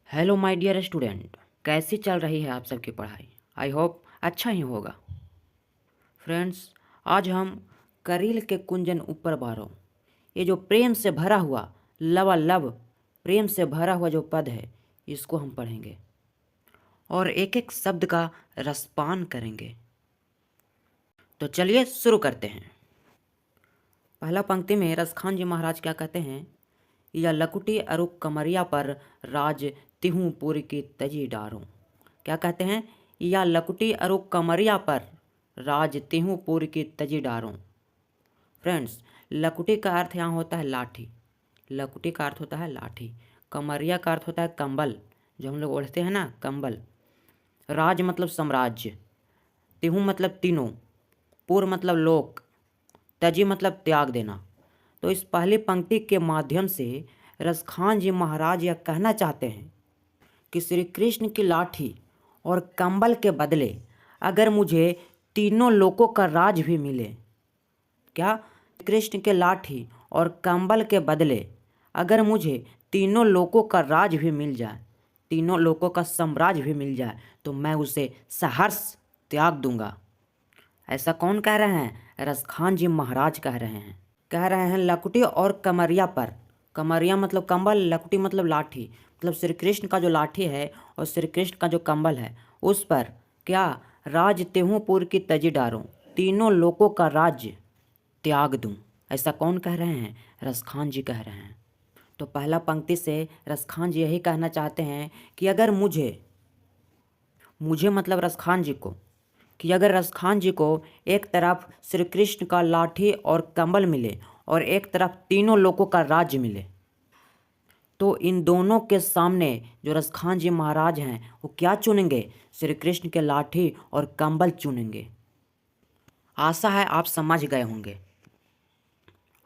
Hello my dear student, कैसी चल रही है आप सबकी पढ़ाई। आई होप अच्छा ही होगा। फ्रेंड्स, आज हम करील के कुंजन ऊपर बारो, ये जो प्रेम से भरा हुआ लबालब प्रेम से भरा हुआ जो पद है, इसको हम पढ़ेंगे और एक एक शब्द का रसपान करेंगे। तो चलिए शुरू करते हैं। पहला पंक्ति में रसखान जी महाराज क्या कहते हैं? या लकुटी अरुक कमरिया पर राज तिहूँ पुर की तजी डारों। क्या कहते हैं? या लकुटी अरुक कमरिया पर राज तिहूँ पुर की तजी डारों। फ्रेंड्स, लकुटी का अर्थ यहाँ होता है लाठी। लकुटी का अर्थ होता है लाठी। कमरिया का अर्थ होता है कंबल, जो हम लोग ओढ़ते हैं ना, कंबल। राज मतलब साम्राज्य, तिहूँ मतलब तीनों, पुर मतलब लोक, तजी मतलब त्याग देना। तो इस पहली पंक्ति के माध्यम से रसखान जी महाराज यह कहना चाहते हैं कि श्री कृष्ण की लाठी और कंबल के बदले अगर मुझे तीनों लोकों का राज भी मिले, क्या? कृष्ण के लाठी और कंबल के बदले अगर मुझे तीनों लोकों का राज भी मिल जाए, तीनों लोकों का साम्राज्य भी मिल जाए, तो मैं उसे सहर्ष त्याग दूंगा। ऐसा कौन कह रहे हैं? रसखान जी महाराज कह रहे हैं। कह रहे हैं लकुटी और कमरिया पर। कमरिया मतलब कंबल, लकुटी मतलब लाठी। मतलब श्री कृष्ण का जो लाठी है और श्री कृष्ण का जो कंबल है, उस पर क्या? राज तेहूँपुर की तजी डारूं, तीनों लोकों का राज्य त्याग दूं। ऐसा कौन कह रहे हैं? रसखान जी कह रहे हैं। तो पहला पंक्ति से रसखान जी यही कहना चाहते हैं कि अगर मुझे मतलब रसखान जी को, कि अगर रसखान जी को एक तरफ श्री कृष्ण का लाठी और कंबल मिले और एक तरफ तीनों लोगों का राज्य मिले, तो इन दोनों के सामने जो रसखान जी महाराज हैं वो क्या चुनेंगे? श्री कृष्ण के लाठी और कंबल चुनेंगे। आशा है आप समझ गए होंगे।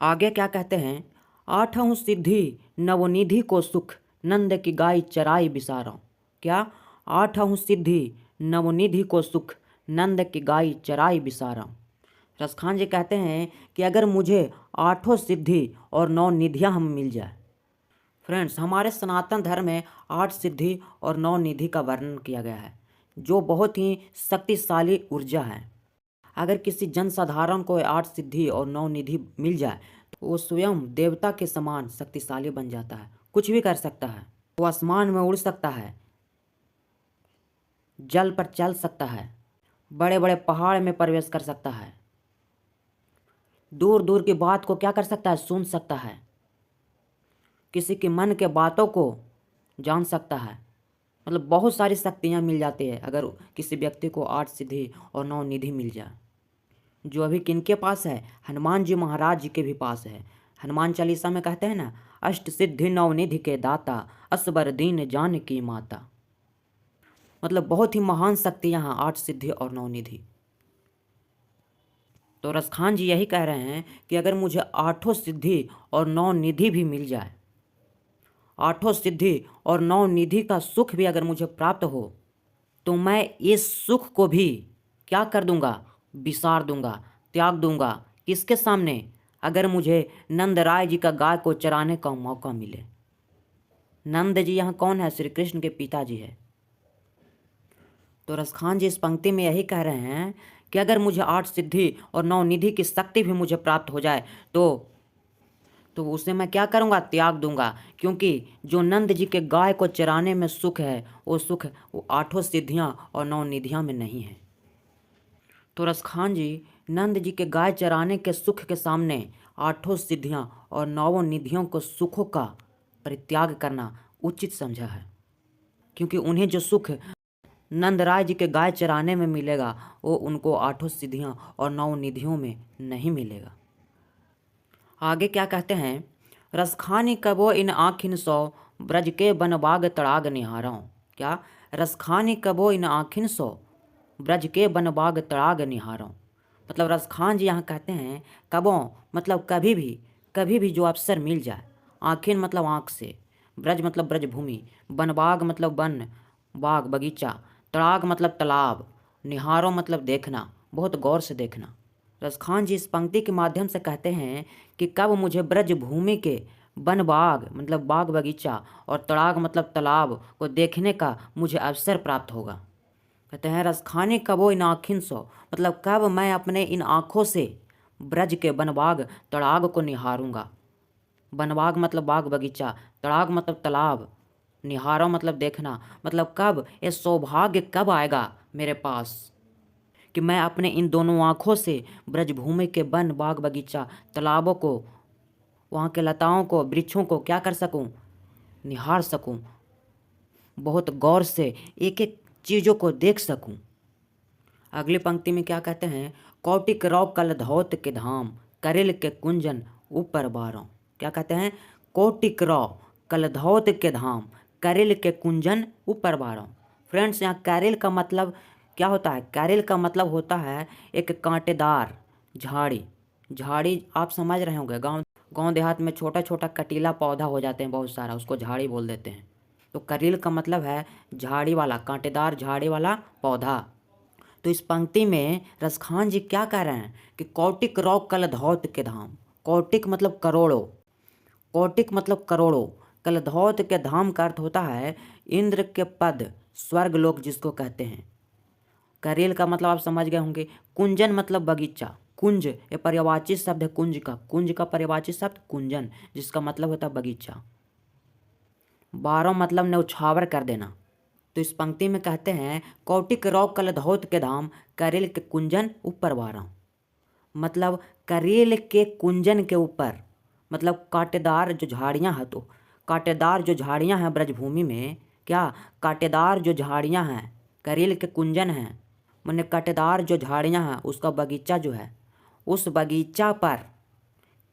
आगे क्या कहते हैं? आठों सिद्धि नवनिधि को सुख, नंद की गाय चराई बिसारा। क्या? आठों सिद्धि नवनिधि को सुख, नंद की गाय चराई बिसारा। रसखान जी कहते हैं कि अगर मुझे आठों सिद्धि और नौ निधियाँ हम मिल जाए। फ्रेंड्स, हमारे सनातन धर्म में 8 सिद्धि और 9 निधि का वर्णन किया गया है, जो बहुत ही शक्तिशाली ऊर्जा है। अगर किसी जनसाधारण को 8 सिद्धि और 9 निधि मिल जाए तो वो स्वयं देवता के समान शक्तिशाली बन जाता है, कुछ भी कर सकता है। वो आसमान में उड़ सकता है, जल पर चल सकता है, बड़े बड़े पहाड़ में प्रवेश कर सकता है, दूर दूर की बात को क्या कर सकता है? सुन सकता है, किसी के मन के बातों को जान सकता है। मतलब बहुत सारी शक्तियाँ मिल जाती है अगर किसी व्यक्ति को 8 सिद्धि और 9 निधि मिल जाए, जो अभी किनके पास है? हनुमान जी महाराज जी के भी पास है। हनुमान चालीसा में कहते हैं ना, अष्ट सिद्धि नवनिधि के दाता, असबर दीन जान की माता। मतलब बहुत ही महान शक्ति यहाँ 8 सिद्धि और 9 निधि। तो रसखान जी यही कह रहे हैं कि अगर मुझे 8 सिद्धि और 9 निधि भी मिल जाए, 8 सिद्धि और 9 निधि का सुख भी अगर मुझे प्राप्त हो, तो मैं इस सुख को भी क्या कर दूंगा? बिसार दूंगा, त्याग दूंगा। किसके सामने? अगर मुझे नंद राय जी का गाय को चराने का मौका मिले। नंद जी यहाँ कौन है? श्री कृष्ण के पिताजी है। तो रसखान जी इस पंक्ति में यही कह रहे हैं कि अगर मुझे 8 सिद्धि और 9 निधि की शक्ति भी मुझे प्राप्त हो जाए तो उसे मैं क्या करूँगा? त्याग दूंगा। क्योंकि जो नंद जी के गाय को चराने में सुख है, वो सुख वो 8 सिद्धियाँ और 9 निधियाँ में नहीं है। तो रसखान जी नंद जी के गाय चराने के सुख के सामने 8 सिद्धियाँ और 9 निधियों को सुखों का परित्याग करना उचित समझा है। क्योंकि उन्हें जो सुख नंद राय जी के गाय चराने में मिलेगा, वो उनको 8 सिद्धियाँ और 9 निधियों में नहीं मिलेगा। आगे क्या कहते हैं? रसखानी कबो इन आँखिन सो, ब्रज के बनबाग तड़ाग निहारों। क्या? रसखानी कबो इन आँखिन सो, ब्रज के बनबाग तड़ाग निहारों। मतलब रसखान जी यहाँ कहते हैं कबों मतलब कभी भी जो अवसर मिल जाए। आँखिन मतलब आँख से, ब्रज मतलब ब्रजभूमि, बनबाग मतलब वन, बाग बगीचा, तड़ाग मतलब तालाब, निहारों मतलब देखना, बहुत गौर से देखना। रसखान जी इस पंक्ति के माध्यम से कहते हैं कि कब मुझे ब्रज भूमि के वन बाग मतलब बाग बगीचा और तड़ाग मतलब तालाब को देखने का मुझे अवसर प्राप्त होगा। कहते हैं रसखाने कबो इन आँखिन सो, मतलब कब मैं अपने इन आँखों से ब्रज के बनबाग तड़ाग को निहारूंगा। बनबाग मतलब बाग बगीचा, तड़ाग मतलब तालाब, निहारो मतलब देखना, मतलब कब ये सौभाग्य कब आएगा मेरे पास कि मैं अपने इन दोनों आँखों से ब्रजभूमि के वन बाग बगीचा तालाबों को, वहाँ के लताओं को, वृक्षों को क्या कर सकूं, निहार सकूं, बहुत गौर से एक एक चीज़ों को देख सकूं। अगली पंक्ति में क्या कहते हैं, कौटिक रौ कल धौत के धाम करेल के कुंजन ऊपर बारों। क्या कहते हैं, कौटिक रौ कल धौत के धाम करेल के कुंजन ऊपर बारों। फ्रेंड्स यहाँ करेल का मतलब क्या होता है, करेल का मतलब होता है एक कांटेदार झाड़ी। झाड़ी आप समझ रहे होंगे, गांव गांव देहात में छोटा छोटा कटीला पौधा हो जाते हैं बहुत सारा, उसको झाड़ी बोल देते हैं। तो करेल का मतलब है झाड़ी वाला, कांटेदार झाड़ी वाला पौधा। तो इस पंक्ति में रसखान जी क्या कह रहे हैं कि कौटिक रौ कल धौत के धाम। कौटिक मतलब करोड़ों, कौटिक मतलब करोड़ों, कलधौत के धाम का अर्थ होता है इंद्र के पद, स्वर्ग लोक जिसको कहते हैं। करेल का मतलब आप समझ गए होंगे। कुंजन मतलब बगीचा, कुंज ये पर्यायवाची शब्द है कुंज का, कुंज का पर्यायवाची शब्द कुंजन जिसका मतलब होता है बगीचा। बारों मतलब न्यौछावर कर देना। तो इस पंक्ति में कहते हैं कौटिक रौ कल धौत के धाम करेल के कुंजन ऊपर बारों, मतलब करेल के कुंजन के ऊपर, मतलब कांटेदार जो झाड़ियाँ हैं, तो कांटेदार जो झाड़ियाँ हैं ब्रजभूमि में, क्या कांटेदार जो झाड़ियाँ हैं करेल के कुंजन हैं, मैंने कांटेदार जो झाड़ियाँ हैं उसका बगीचा जो है, उस बगीचा पर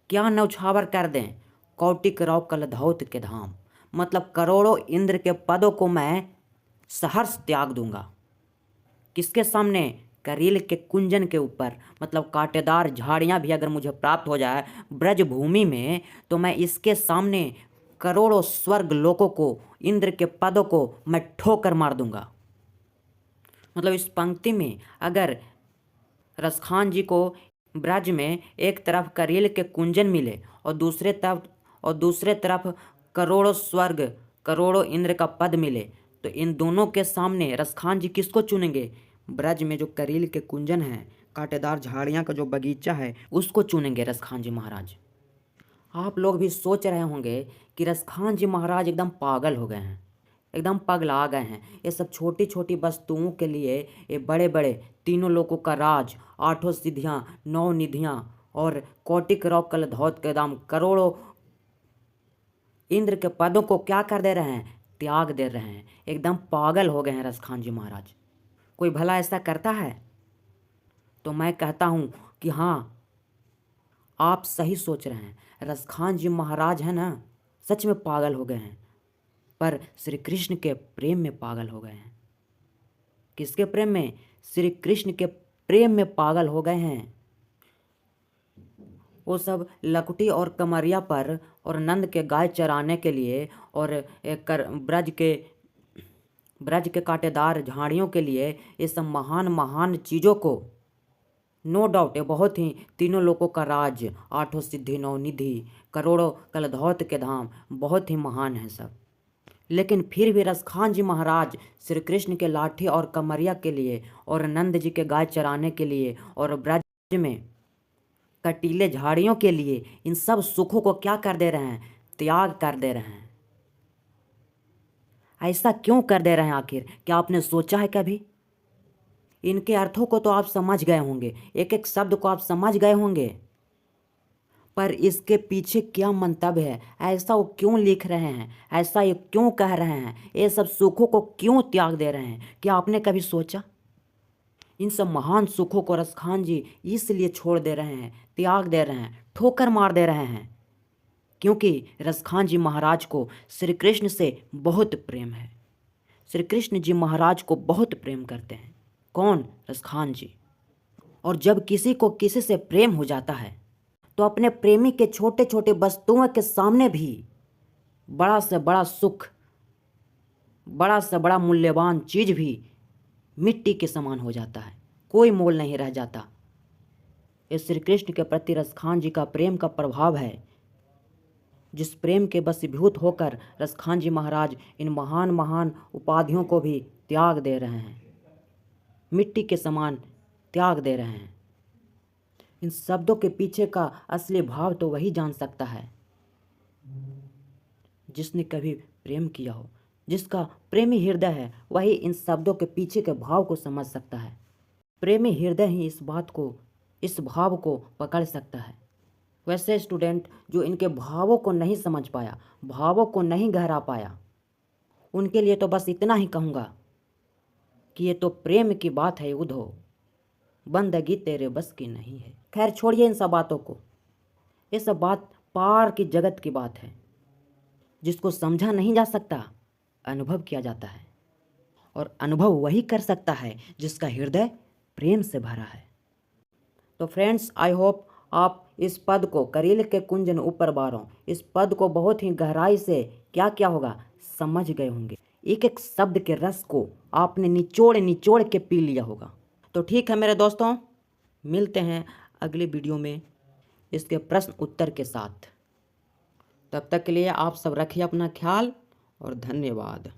क्या न्यौछावर कर दें, कौटिक रौ कल धौत के धाम, मतलब करोड़ों इंद्र के पदों को मैं सहर्ष त्याग दूंगा। किसके सामने, करेल के कुंजन के ऊपर, मतलब कांटेदार झाड़ियाँ भी अगर मुझे प्राप्त हो जाए ब्रजभूमि में, तो मैं इसके सामने करोड़ों स्वर्ग लोकों को, इंद्र के पदों को मैं ठोकर मार दूंगा। मतलब इस पंक्ति में अगर रसखान जी को ब्रज में एक तरफ करेल के कुंजन मिले और दूसरे तरफ करोड़ों स्वर्ग, करोड़ों इंद्र का पद मिले, तो इन दोनों के सामने रसखान जी किसको चुनेंगे, ब्रज में जो करेल के कुंजन है, कांटेदार झाड़ियाँ का जो बगीचा है, उसको चुनेंगे रसखान जी महाराज। आप लोग भी सोच रहे होंगे कि रसखान जी महाराज एकदम पागल हो गए हैं, एकदम पगला गए हैं। ये सब छोटी छोटी वस्तुओं के लिए ये बड़े बड़े तीनों लोकों का राज, आठों सिद्धियाँ, नौ निधियाँ और कौटिक रौ कल धौत के दाम, करोड़ों इंद्र के पदों को क्या कर दे रहे हैं, त्याग दे रहे हैं। एकदम पागल हो गए हैं रसखान जी महाराज। कोई भला ऐसा करता है? तो मैं कहता हूँ कि हाँ, आप सही सोच रहे हैं। रसखान जी महाराज है ना, सच में पागल हो गए हैं, पर श्री कृष्ण के प्रेम में पागल हो गए हैं। किसके प्रेम में? श्री कृष्ण के प्रेम में पागल हो गए हैं। वो सब लकुटी और कमरिया पर और नंद के गाय चराने के लिए और ब्रज के कांटेदार झाड़ियों के लिए ये सब महान महान चीज़ों को, नो डाउट ये बहुत ही तीनों लोकों का राज, आठों सिद्धि, नौ निधि, करोड़ों कलधौत के धाम, बहुत ही महान है सब। लेकिन फिर भी रसखान जी महाराज श्री कृष्ण के लाठी और कमरिया के लिए और नंद जी के गाय चराने के लिए और ब्रज में कटीले झाड़ियों के लिए इन सब सुखों को क्या कर दे रहे हैं, त्याग कर दे रहे हैं। ऐसा क्यों कर दे रहे हैं आखिर? क्या आपने सोचा है कभी? इनके अर्थों को तो आप समझ गए होंगे, एक एक शब्द को आप समझ गए होंगे, पर इसके पीछे क्या मंतव्य है, ऐसा वो क्यों लिख रहे हैं, ऐसा ये क्यों कह रहे हैं, ये सब सुखों को क्यों त्याग दे रहे हैं? क्या आपने कभी सोचा? इन सब महान सुखों को रसखान जी इसलिए छोड़ दे रहे हैं, त्याग दे रहे हैं, ठोकर मार दे रहे हैं, क्योंकि रसखान जी महाराज को श्री कृष्ण से बहुत प्रेम है। श्री कृष्ण जी महाराज को बहुत प्रेम करते हैं। कौन? रसखान जी। और जब किसी को किसी से प्रेम हो जाता है तो अपने प्रेमी के छोटे छोटे वस्तुओं के सामने भी बड़ा से बड़ा सुख, बड़ा से बड़ा मूल्यवान चीज़ भी मिट्टी के समान हो जाता है, कोई मोल नहीं रह जाता। ये श्री कृष्ण के प्रति रसखान जी का प्रेम का प्रभाव है। जिस प्रेम के वशीभूत होकर रसखान जी महाराज इन महान महान उपाधियों को भी त्याग दे रहे हैं, मिट्टी के समान त्याग दे रहे हैं। इन शब्दों के पीछे का असली भाव तो वही जान सकता है जिसने कभी प्रेम किया हो। जिसका प्रेमी हृदय है वही इन शब्दों के पीछे के भाव को समझ सकता है। प्रेमी हृदय ही इस भाव को पकड़ सकता है। वैसे स्टूडेंट जो इनके भावों को नहीं समझ पाया, भावों को नहीं गहरा पाया, उनके लिए तो बस इतना ही कहूँगा कि ये तो प्रेम की बात है उधो, बंदगी तेरे बस की नहीं है। खैर छोड़िए इन सब बातों को। ये सब बात पार की जगत की बात है जिसको समझा नहीं जा सकता, अनुभव किया जाता है। और अनुभव वही कर सकता है जिसका हृदय प्रेम से भरा है। तो फ्रेंड्स, आई होप आप इस पद को, करील के कुंजन ऊपर बारों, इस पद को बहुत ही गहराई से क्या क्या होगा समझ गए होंगे। एक एक शब्द के रस को आपने निचोड़ निचोड़ के पी लिया होगा। तो ठीक है मेरे दोस्तों, मिलते हैं अगले वीडियो में इसके प्रश्न उत्तर के साथ। तब तक के लिए आप सब रखिए अपना ख्याल और धन्यवाद।